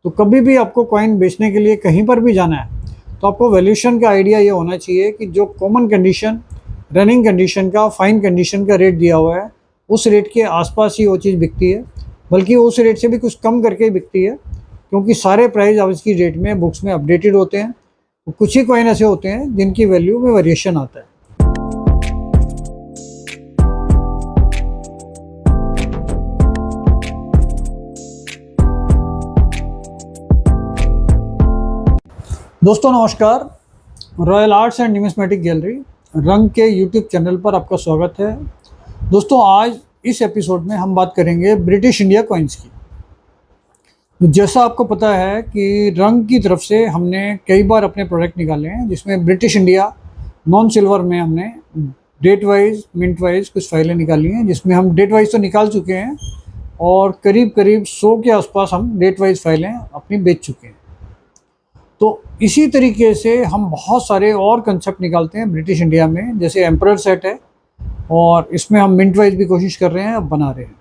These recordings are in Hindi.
तो कभी भी आपको कॉइन बेचने के लिए कहीं पर भी जाना है तो आपको वैल्यूएशन का आइडिया ये होना चाहिए कि जो कॉमन कंडीशन, रनिंग कंडीशन का, फाइन कंडीशन का रेट दिया हुआ है उस रेट के आसपास ही वो चीज़ बिकती है, बल्कि उस रेट से भी कुछ कम करके ही बिकती है, क्योंकि सारे प्राइस आज की डेट में बुक्स में अपडेटेड होते हैं। तो कुछ ही कॉइन ऐसे होते हैं जिनकी वैल्यू में वेरिएशन आता है। दोस्तों नमस्कार, royal arts and numismatic gallery रंग के यूट्यूब चैनल पर आपका स्वागत है। दोस्तों आज इस एपिसोड में हम बात करेंगे ब्रिटिश इंडिया कॉइन्स की। तो जैसा आपको पता है कि रंग की तरफ से हमने कई बार अपने प्रोडक्ट निकाले हैं, जिसमें ब्रिटिश इंडिया नॉन सिल्वर में हमने डेट वाइज, मिंट वाइज कुछ फाइलें निकाली हैं, जिसमें हम डेट वाइज तो निकाल चुके हैं और करीब 100 के आसपास हम डेट वाइज फाइलें अपनी बेच चुके हैं। तो इसी तरीके से हम बहुत सारे और कंसेप्ट निकालते हैं ब्रिटिश इंडिया में, जैसे एम्परर सेट है और इसमें हम मिंट वाइज भी कोशिश कर रहे हैं, अब बना रहे हैं।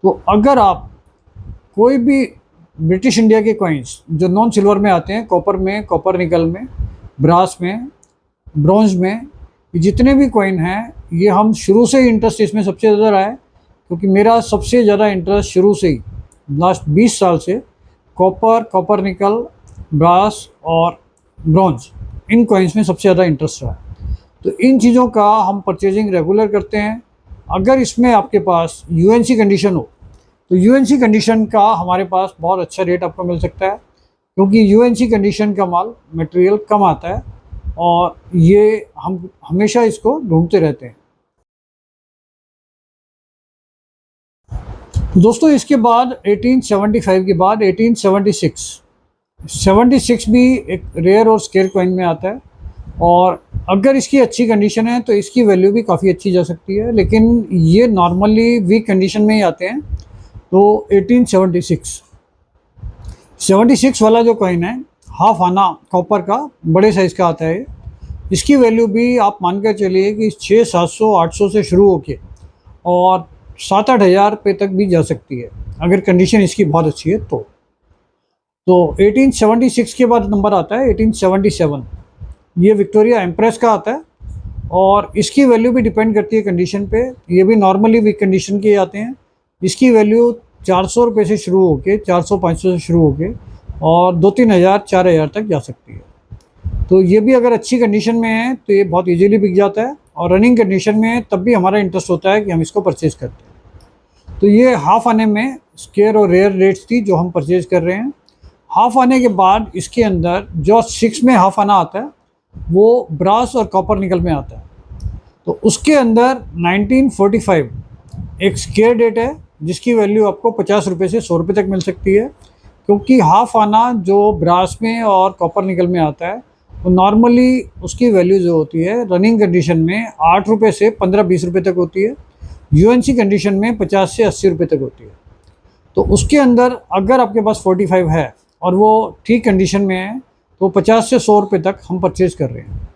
तो अगर आप कोई भी ब्रिटिश इंडिया के कॉइन्स जो नॉन सिल्वर में आते हैं, कॉपर में, कॉपर निकल में, ब्रास में, ब्रॉन्ज में, जितने भी कॉइन हैं ये हम शुरू से ही इंटरेस्ट इसमें सबसे ज़्यादा रहा है, क्योंकि मेरा सबसे ज़्यादा इंटरेस्ट शुरू से ही लास्ट 20 साल से कॉपर, कॉपर निकल, ब्रास और ब्रॉन्ज, इन कॉइन्स में सबसे ज़्यादा इंटरेस्ट रहा है। तो इन चीज़ों का हम परचेजिंग रेगुलर करते हैं। अगर इसमें आपके पास यूएनसी कंडीशन हो तो यूएनसी कंडीशन का हमारे पास बहुत अच्छा रेट आपको मिल सकता है, क्योंकि यूएनसी कंडीशन का माल मटेरियल कम आता है और ये हम हमेशा इसको ढूंढते रहते हैं। दोस्तों इसके बाद 1875 के बाद 1876 भी एक रेयर और स्केयर कॉइन में आता है, और अगर इसकी अच्छी कंडीशन है तो इसकी वैल्यू भी काफ़ी अच्छी जा सकती है, लेकिन ये नॉर्मली वीक कंडीशन में ही आते हैं। तो 1876 वाला जो कॉइन है, हाफ आना कॉपर का, बड़े साइज़ का आता है, इसकी वैल्यू भी आप मानकर चलिए कि 600-700-800 से शुरू होके और 7-8 हज़ार रुपये तक भी जा सकती है, अगर कंडीशन इसकी बहुत अच्छी है तो 1876 के बाद नंबर आता है 1877। ये विक्टोरिया एम्प्रेस का आता है और इसकी वैल्यू भी डिपेंड करती है कंडीशन पे। ये भी नॉर्मली वीक कंडीशन के आते हैं। इसकी वैल्यू 400 रुपये से शुरू होके, 400-500 से शुरू होके और 2-3 हज़ार, 4 हज़ार तक जा सकती है। तो ये भी अगर अच्छी कंडीशन में है तो ये बहुत ईजीली बिक जाता है, और रनिंग कंडीशन में है तब भी हमारा इंटरेस्ट होता है कि हम इसको परचेज़ करते हैं। तो ये हाफ आने में स्केयर और रेयर रेट्स थी जो हम परचेज़ कर रहे हैं। हाफ आने के बाद इसके अंदर जो 6 में हाफ आना आता है वो ब्रास और कॉपर निकल में आता है। तो उसके अंदर 1945 एक स्केयर डेट है, जिसकी वैल्यू आपको 50 रुपये से 100 रुपये तक मिल सकती है, क्योंकि हाफ आना जो ब्रास में और कॉपर निकल में आता है तो नॉर्मली उसकी वैल्यू जो होती है रनिंग कंडीशन में 8 रुपये से 15-20 रुपये तक होती है, यूएनसी कंडीशन में 50 से 80 रुपये तक होती है। तो उसके अंदर अगर आपके पास 45 है और वो ठीक कंडीशन में है तो 50 से 100 रुपये तक हम परचेज़ कर रहे हैं।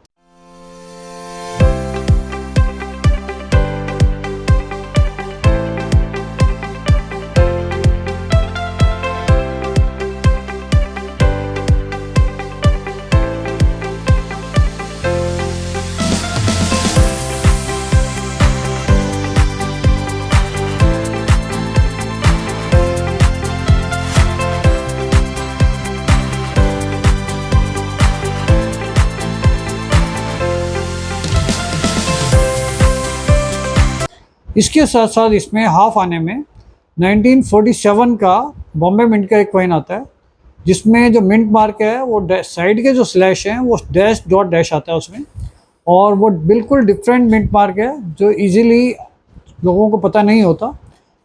इसके साथ साथ इसमें हाफ आने में 1947 का बॉम्बे मिंट का एक कॉइन आता है, जिसमें जो मिंट मार्क है वो साइड के जो स्लैश हैं वो डैश डॉट डैश आता है उसमें, और वो बिल्कुल डिफरेंट मिंट मार्क है जो इजीली लोगों को पता नहीं होता,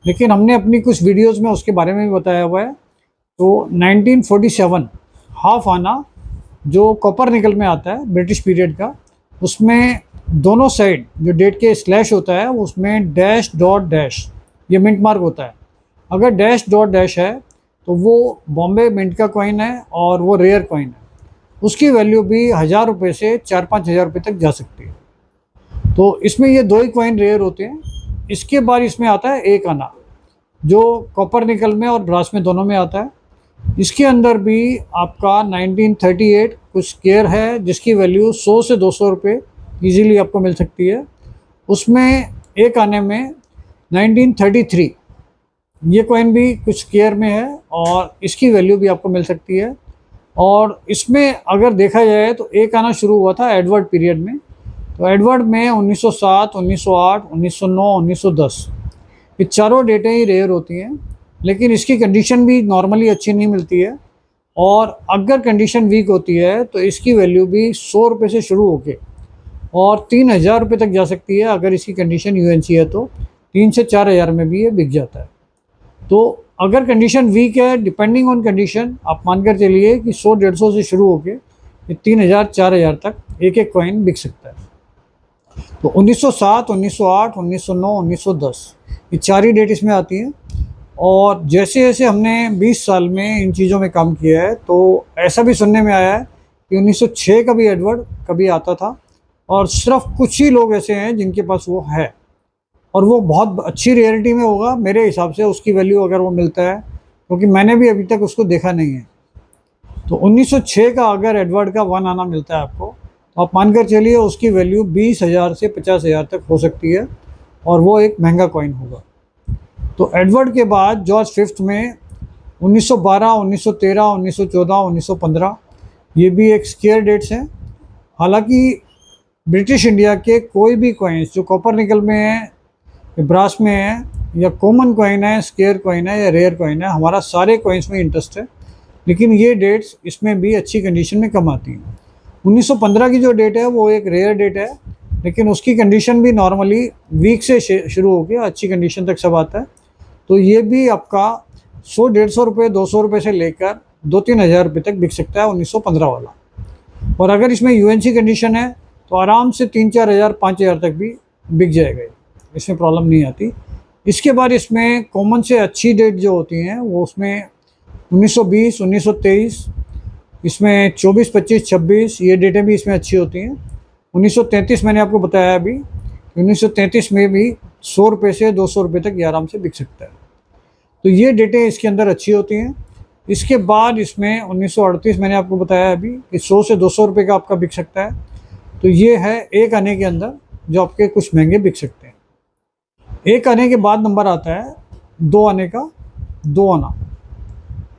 लेकिन हमने अपनी कुछ वीडियोस में उसके बारे में भी बताया हुआ है। तो 1947 हाफ आना जो कॉपर निकल में आता है ब्रिटिश पीरियड का, उसमें दोनों साइड जो डेट के स्लैश होता है उसमें डैश डॉट डैश ये मिंट मार्क होता है। अगर डैश डॉट डैश है तो वो बॉम्बे मिंट का कॉइन है और वो रेयर कॉइन है। उसकी वैल्यू भी 1000 रुपये से 4-5 हज़ार रुपये तक जा सकती है। तो इसमें ये दो ही कॉइन रेयर होते हैं। इसके बाद इसमें आता है एक आना, जो कॉपर निकल में और ब्रास में दोनों में आता है। इसके अंदर भी आपका 1938 कुछ स्क्वायर है जिसकी वैल्यू 100 से 200 रुपये ईजीली आपको मिल सकती है। उसमें एक आने में 1933 ये कॉइन भी कुछ स्क्वायर में है और इसकी वैल्यू भी आपको मिल सकती है। और इसमें अगर देखा जाए तो एक आना शुरू हुआ था एडवर्ड पीरियड में। तो एडवर्ड में 1907, 1908, 1909, 1910 ये चारों डेटें ही रेयर होती हैं, लेकिन इसकी कंडीशन भी नॉर्मली अच्छी नहीं मिलती है। और अगर कंडीशन वीक होती है तो इसकी वैल्यू भी 100 रुपये से शुरू होके और 3000 रुपये तक जा सकती है। अगर इसकी कंडीशन यूएनसी है तो 3 से 4000 में भी ये बिक जाता है। तो अगर कंडीशन वीक है, डिपेंडिंग ऑन कंडीशन, आप मानकर चलिए कि 100-150 से शुरू होके ये 3000-4000 तक एक एक कॉइन बिक सकता है। तो 1907, 1908, 1909, 1910 ये चार ही डेट इसमें आती हैं। और जैसे जैसे हमने 20 साल में इन चीज़ों में काम किया है तो ऐसा भी सुनने में आया है कि 1906 का भी एडवर्ड कभी आता था और सिर्फ कुछ ही लोग ऐसे हैं जिनके पास वो है और वो बहुत अच्छी रेयरिटी में होगा मेरे हिसाब से, उसकी वैल्यू अगर वो मिलता है, क्योंकि मैंने भी अभी तक उसको देखा नहीं है। तो 1906 का अगर एडवर्ड का वन आना मिलता है आपको तो आप मानकर चलिए उसकी वैल्यू 20,000 से 50,000 तक हो सकती है और वो एक महंगा कॉइन होगा। तो एडवर्ड के बाद जॉर्ज फिफ्थ में 1912, 1913, 1914, 1915 ये भी एक स्क्वायर डेट्स हैं। हालांकि ब्रिटिश इंडिया के कोई भी कॉइन्स जो कॉपर निकल में है, ब्रास में है या कॉमन कॉइन है, स्क्वायर कॉइन है या रेयर कॉइन है, हमारा सारे कॉइन्स में इंटरेस्ट है, लेकिन ये डेट्स इसमें भी अच्छी कंडीशन में कम आती हैं। 1915 की जो डेट है वो एक रेयर डेट है, लेकिन उसकी कंडीशन भी नॉर्मली वीक से शुरू होकर अच्छी कंडीशन तक सब आता है। तो ये भी आपका 100-150 रुपये, 200 रुपये से लेकर 2-3 हज़ार रुपये तक बिक सकता है 1915 वाला। और अगर इसमें यूएनसी कंडीशन है तो आराम से 3-4 हज़ार, 5,000 तक भी बिक जाएगा, इसमें प्रॉब्लम नहीं आती। इसके बाद इसमें कॉमन से अच्छी डेट जो होती हैं वो उसमें 1920, 1923, इसमें 24, 25, 26 ये डेटें भी इसमें अच्छी होती हैं। 1933 मैंने आपको बताया अभी, 1933 में भी 100 रुपये से 200 रुपये तक ये आराम से बिक सकता है। तो ये डेटें इसके अंदर अच्छी होती हैं। इसके बाद इसमें 1938 मैंने आपको बताया अभी कि 100 से 200 रुपये का आपका बिक सकता है। तो ये है एक आने के अंदर जो आपके कुछ महंगे बिक सकते हैं। एक आने के बाद नंबर आता है 2 आने का। 2 आना,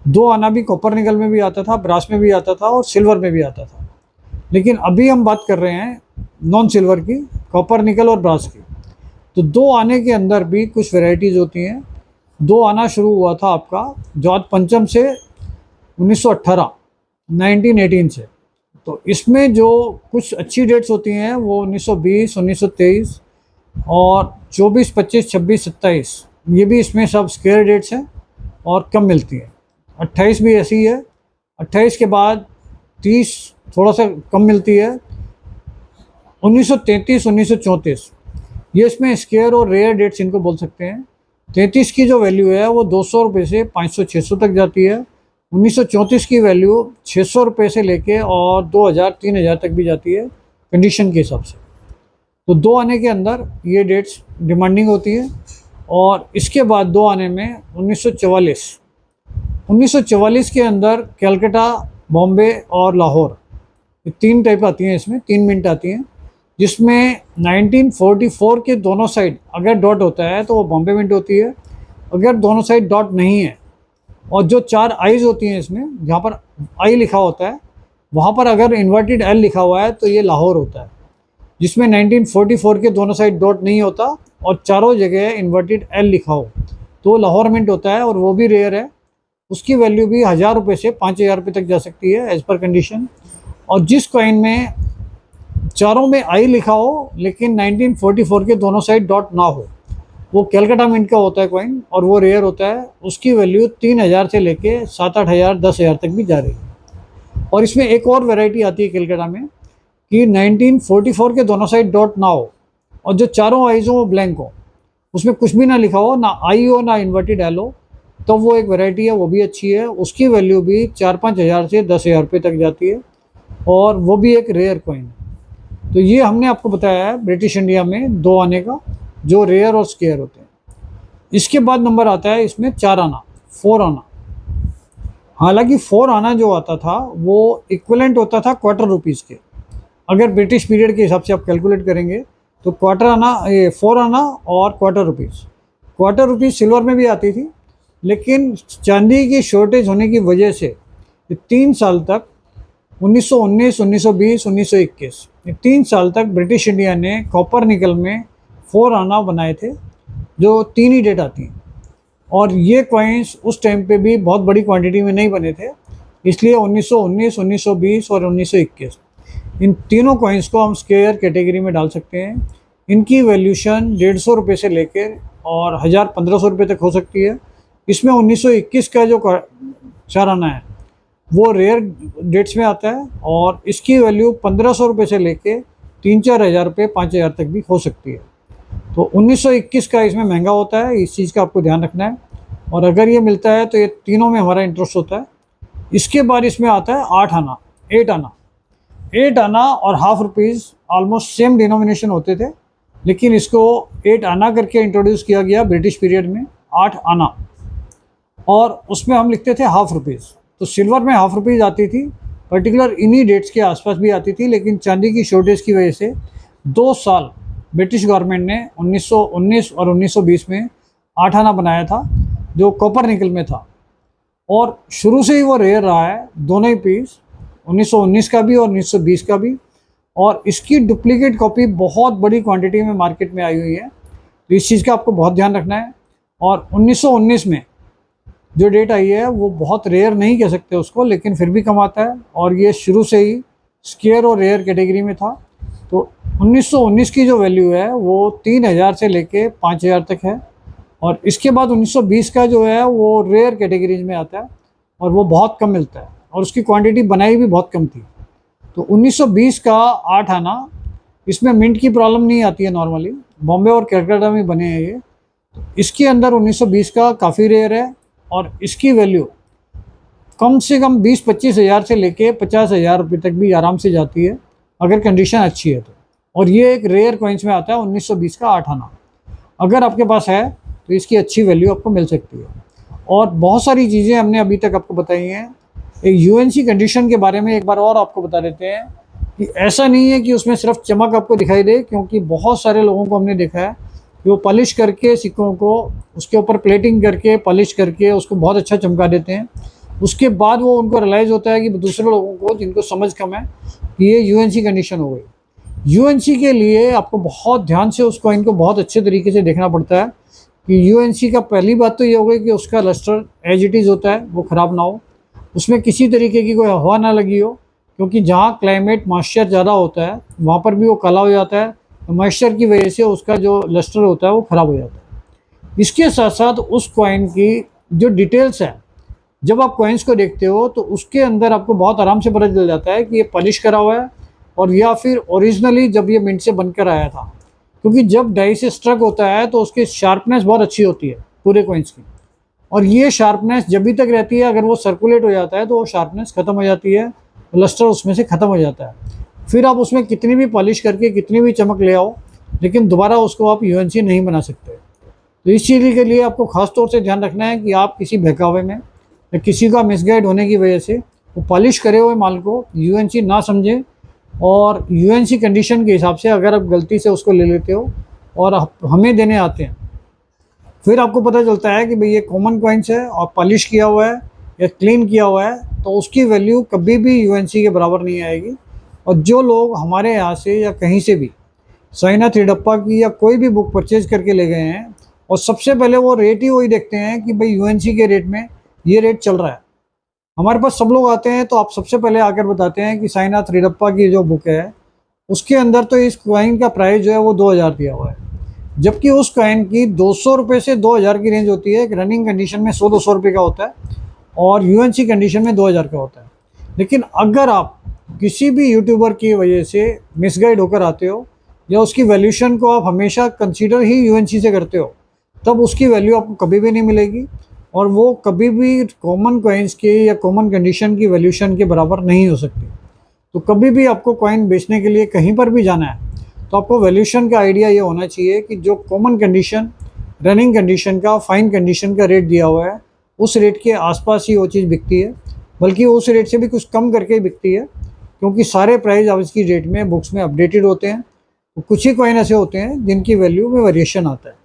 2 आना भी कॉपर निकल में भी आता था, ब्रास में भी आता था और सिल्वर में भी आता था, लेकिन अभी हम बात कर रहे हैं नॉन सिल्वर की, कॉपर निकल और ब्रास की। तो 2 आने के अंदर भी कुछ वैरायटीज़ होती हैं। 2 आना शुरू हुआ था आपका जॉर्ज पंचम से 1918, 1918 से। तो इसमें जो कुछ अच्छी डेट्स होती हैं वो 1920, 1923 और 24, 25, 26, 27 ये भी इसमें सब स्क्वायर डेट्स हैं और कम मिलती हैं। 28 भी ऐसी है। 28 के बाद 30 थोड़ा सा कम मिलती है। 1933, 1934 ये इसमें स्क्वायर और रेयर डेट्स इनको बोल सकते हैं। 33 की जो वैल्यू है वो 200 रुपये से 500-600 तक जाती है। 1934 की वैल्यू 600 रुपये से लेके और 2000-3000 तक भी जाती है कंडीशन के हिसाब से। तो 2 आने के अंदर ये डेट्स डिमांडिंग होती है। और इसके बाद 2 आने में 1944 के अंदर कलकत्ता, बॉम्बे और लाहौर ये 3 टाइप आती हैं, इसमें 3 मिनट आती हैं, जिसमें 1944 के दोनों साइड अगर डॉट होता है तो वो बॉम्बे मिंट होती है। अगर दोनों साइड डॉट नहीं है और जो 4 आईज होती हैं इसमें, जहाँ पर आई लिखा होता है वहाँ पर अगर इन्वर्टेड एल लिखा हुआ है तो ये लाहौर होता है। जिसमें 1944 के दोनों साइड डॉट नहीं होता और चारों जगह इन्वर्टेड एल लिखा हो तो लाहौर मिंट होता है और वो भी रेयर है। उसकी वैल्यू भी 1000 रुपये से 5000 रुपये तक जा सकती है एज़ पर कंडीशन। और जिस कॉइन में चारों में आई लिखा हो लेकिन 1944 के दोनों साइड डॉट ना हो वो कलकत्ता मिंट का होता है कॉइन और वो रेयर होता है। उसकी वैल्यू 3000 से लेके 7-8 हज़ार, 10 हज़ार तक भी जा रही है। और इसमें एक और वैरायटी आती है कलकत्ता में कि 1944 के दोनों साइड डॉट ना हो और जो चारों आईज हो वो ब्लैंक हो, उसमें कुछ भी ना लिखा हो, ना आई हो ना इन्वर्टेड एल हो, तो वो एक वैरायटी है, वो भी अच्छी है। उसकी वैल्यू भी 4-5 हज़ार से 10,000 रुपये तक जाती है और वो भी एक रेयर कॉइन है। तो ये हमने आपको बताया है ब्रिटिश इंडिया में 2 आने का जो रेयर और स्क्वायर होते हैं। इसके बाद नंबर आता है इसमें 4 आना, 4 आना। हालांकि 4 आना जो आता था वो इक्विवेलेंट होता था क्वार्टर रुपीज़ के। अगर ब्रिटिश पीरियड के हिसाब से आप कैलकुलेट करेंगे तो क्वार्टर आना, ये 4 आना और क्वार्टर रुपीज़ सिल्वर में भी आती थी, लेकिन चांदी की शॉर्टेज होने की वजह से ये 3 साल तक 1919, 1920, 1921 ये 3 साल तक ब्रिटिश इंडिया ने कॉपर निकल में 4 आना बनाए थे, जो 3 ही डेट आती हैं। और ये कॉइन्स उस टाइम पे भी बहुत बड़ी क्वांटिटी में नहीं बने थे, इसलिए 1919, 1920 और 1921 इन तीनों कॉइन्स को हम स्क्वायर कैटेगरी में डाल सकते हैं। इनकी वैल्यूशन 150 रुपये से लेकर और 1000-1500 रुपये तक हो सकती है। इसमें 1921 का जो 4 आना है वो रेयर डेट्स में आता है और इसकी वैल्यू 1500 रुपये से लेके 3-4 हज़ार रुपये, 5,000 तक भी हो सकती है। तो 1921 का इसमें महंगा होता है, इस चीज़ का आपको ध्यान रखना है। और अगर ये मिलता है तो ये तीनों में हमारा इंटरेस्ट होता है। इसके बाद इसमें आता है 8 आना, 8 आना और half rupees almost same denomination होते थे, लेकिन इसको 8 आना करके इंट्रोड्यूस किया गया ब्रिटिश पीरियड में, 8 आना, और उसमें हम लिखते थे हाफ रुपीज़। तो सिल्वर में हाफ रुपीज़ आती थी, पर्टिकुलर इन्हीं डेट्स के आसपास भी आती थी, लेकिन चांदी की शॉर्टेज की वजह से 2 साल ब्रिटिश गवर्नमेंट ने 1919 और 1920 में 8 आना बनाया था, जो कॉपर निकल में था। और शुरू से ही वो रेयर रहा है, दोनों ही पीस, 1919 का भी और 1920 का भी। और इसकी डुप्लीकेट कॉपी बहुत बड़ी क्वांटिटी में मार्केट में आई हुई है, तो इस चीज़ का आपको बहुत ध्यान रखना है। और 1919 में जो डेट आई है वो बहुत रेयर नहीं कह सकते उसको, लेकिन फिर भी कम आता है, और ये शुरू से ही स्केयर और रेयर कैटेगरी में था। तो 1919 की जो वैल्यू है वो 3000 से लेके 5000 तक है। और इसके बाद 1920 का जो है वो रेयर कैटेगरीज में आता है और वो बहुत कम मिलता है, और उसकी क्वांटिटी बनाई भी बहुत कम थी। तो 1920 का 8 आना, इसमें मिंट की प्रॉब्लम नहीं आती है नॉर्मली, बॉम्बे और कलकत्ता में बने हैं ये। तो इसके अंदर 1920 का काफ़ी रेयर है, और इसकी वैल्यू कम से कम 20-25 हज़ार से लेके 50,000 रुपये तक भी आराम से जाती है, अगर कंडीशन अच्छी है तो। और ये एक रेयर कॉइन्स में आता है 1920 का 8 आना। अगर आपके पास है तो इसकी अच्छी वैल्यू आपको मिल सकती है। और बहुत सारी चीज़ें हमने अभी तक आपको बताई हैं। एक यूएनसी कंडीशन के बारे में एक बार और आपको बता देते हैं कि ऐसा नहीं है कि उसमें सिर्फ चमक आपको दिखाई दे, क्योंकि बहुत सारे लोगों को हमने देखा है कि वो पॉलिश करके सिक्कों को उसके ऊपर प्लेटिंग करके पॉलिश करके उसको बहुत अच्छा चमका देते हैं। उसके बाद वो उनको रियलाइज़ होता है कि दूसरे लोगों को जिनको समझ कम है कि ये यूएनसी कंडीशन हो गई। यूएनसी के लिए आपको बहुत ध्यान से उस कॉइन को बहुत अच्छे तरीके से देखना पड़ता है कि यूएनसी का पहली बात तो ये हो गई कि उसका लस्टर एज इट इज़ होता है, वो ख़राब ना हो, उसमें किसी तरीके की कोई हवा ना लगी हो, क्योंकि जहाँ क्लाइमेट मॉइस्चर ज़्यादा होता है वहाँ पर भी वो काला हो जाता है, तो मॉइस्चर की वजह से उसका जो लस्टर होता है वो ख़राब हो जाता है। इसके साथ साथ उस कॉइन की जो डिटेल्स है, जब आप कॉइन्स को देखते हो तो उसके अंदर आपको बहुत आराम से पता चल जाता है कि ये पॉलिश करा हुआ है और या फिर ओरिजिनली जब ये मिंट से बनकर आया था, क्योंकि जब डाई से स्ट्रक होता है तो उसकी शार्पनेस बहुत अच्छी होती है पूरे कॉइन्स की, और ये शार्पनेस जब भी तक रहती है, अगर वो सर्कुलेट हो जाता है तो वो शार्पनेस ख़त्म हो जाती है, लस्टर उसमें से ख़त्म हो जाता है। फिर आप उसमें कितनी भी पॉलिश करके कितनी भी चमक ले आओ, लेकिन दोबारा उसको आप यूएनसी नहीं बना सकते। तो इस चीज़ के लिए आपको ख़ास तौर से ध्यान रखना है कि आप किसी बहकावे में या किसी का मिसगाइड होने की वजह से वो पॉलिश करे हुए माल को यूएनसी ना समझें, और यूएनसी कंडीशन के हिसाब से अगर आप गलती से उसको ले लेते हो और हमें देने आते हैं, फिर आपको पता चलता है कि भाई ये कॉमन कॉइन्स है और पॉलिश किया हुआ है या क्लीन किया हुआ है, तो उसकी वैल्यू कभी भी यूएनसी के बराबर नहीं आएगी। और जो लोग हमारे यहाँ से या कहीं से भी साइनाथ रिडप्पा की या कोई भी बुक परचेज करके ले गए हैं, और सबसे पहले वो रेट ही वही देखते हैं कि भाई यूएनसी के रेट में ये रेट चल रहा है। हमारे पास सब लोग आते हैं तो आप सबसे पहले आकर बताते हैं कि साइनाथ रिडप्पा की जो बुक है उसके अंदर तो इस कॉइन का प्राइस जो है वो 2000 दिया हुआ है, जबकि उस कॉइन की 200 रुपये से 2000 की रेंज होती है। रनिंग कंडीशन में 100-200 रुपये का होता है और यूएनसी कंडीशन में 2000 का होता है। लेकिन अगर आप किसी भी यूट्यूबर की वजह से मिसगाइड होकर आते हो या उसकी वैल्यूशन को आप हमेशा कंसीडर ही यूएनसी से करते हो, तब उसकी वैल्यू आपको कभी भी नहीं मिलेगी, और वो कभी भी कॉमन कॉइन्स के या कॉमन कंडीशन की वैल्यूशन के बराबर नहीं हो सकती। तो कभी भी आपको कॉइन बेचने के लिए कहीं पर भी जाना है तो आपको वैल्यूशन का आइडिया ये होना चाहिए कि जो कॉमन कंडीशन, रनिंग कंडीशन का, फाइन कंडीशन का रेट दिया हुआ है उस रेट के आसपास ही वो चीज़ बिकती है, बल्कि उस रेट से भी कुछ कम करके ही बिकती है, क्योंकि सारे प्राइस आज की डेट में बुक्स में अपडेटेड होते हैं। तो कुछ ही कॉइन ऐसे होते हैं जिनकी वैल्यू में वेरिएशन आता है।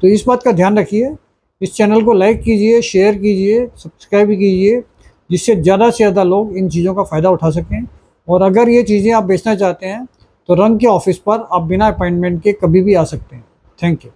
तो इस बात का ध्यान रखिए। इस चैनल को लाइक कीजिए, शेयर कीजिए, सब्सक्राइब भी कीजिए, जिससे ज़्यादा से ज़्यादा लोग इन चीज़ों का फ़ायदा उठा सकें। और अगर ये चीज़ें आप बेचना चाहते हैं तो रंग के ऑफिस पर आप बिना अपॉइंटमेंट के कभी भी आ सकते हैं। Thank you.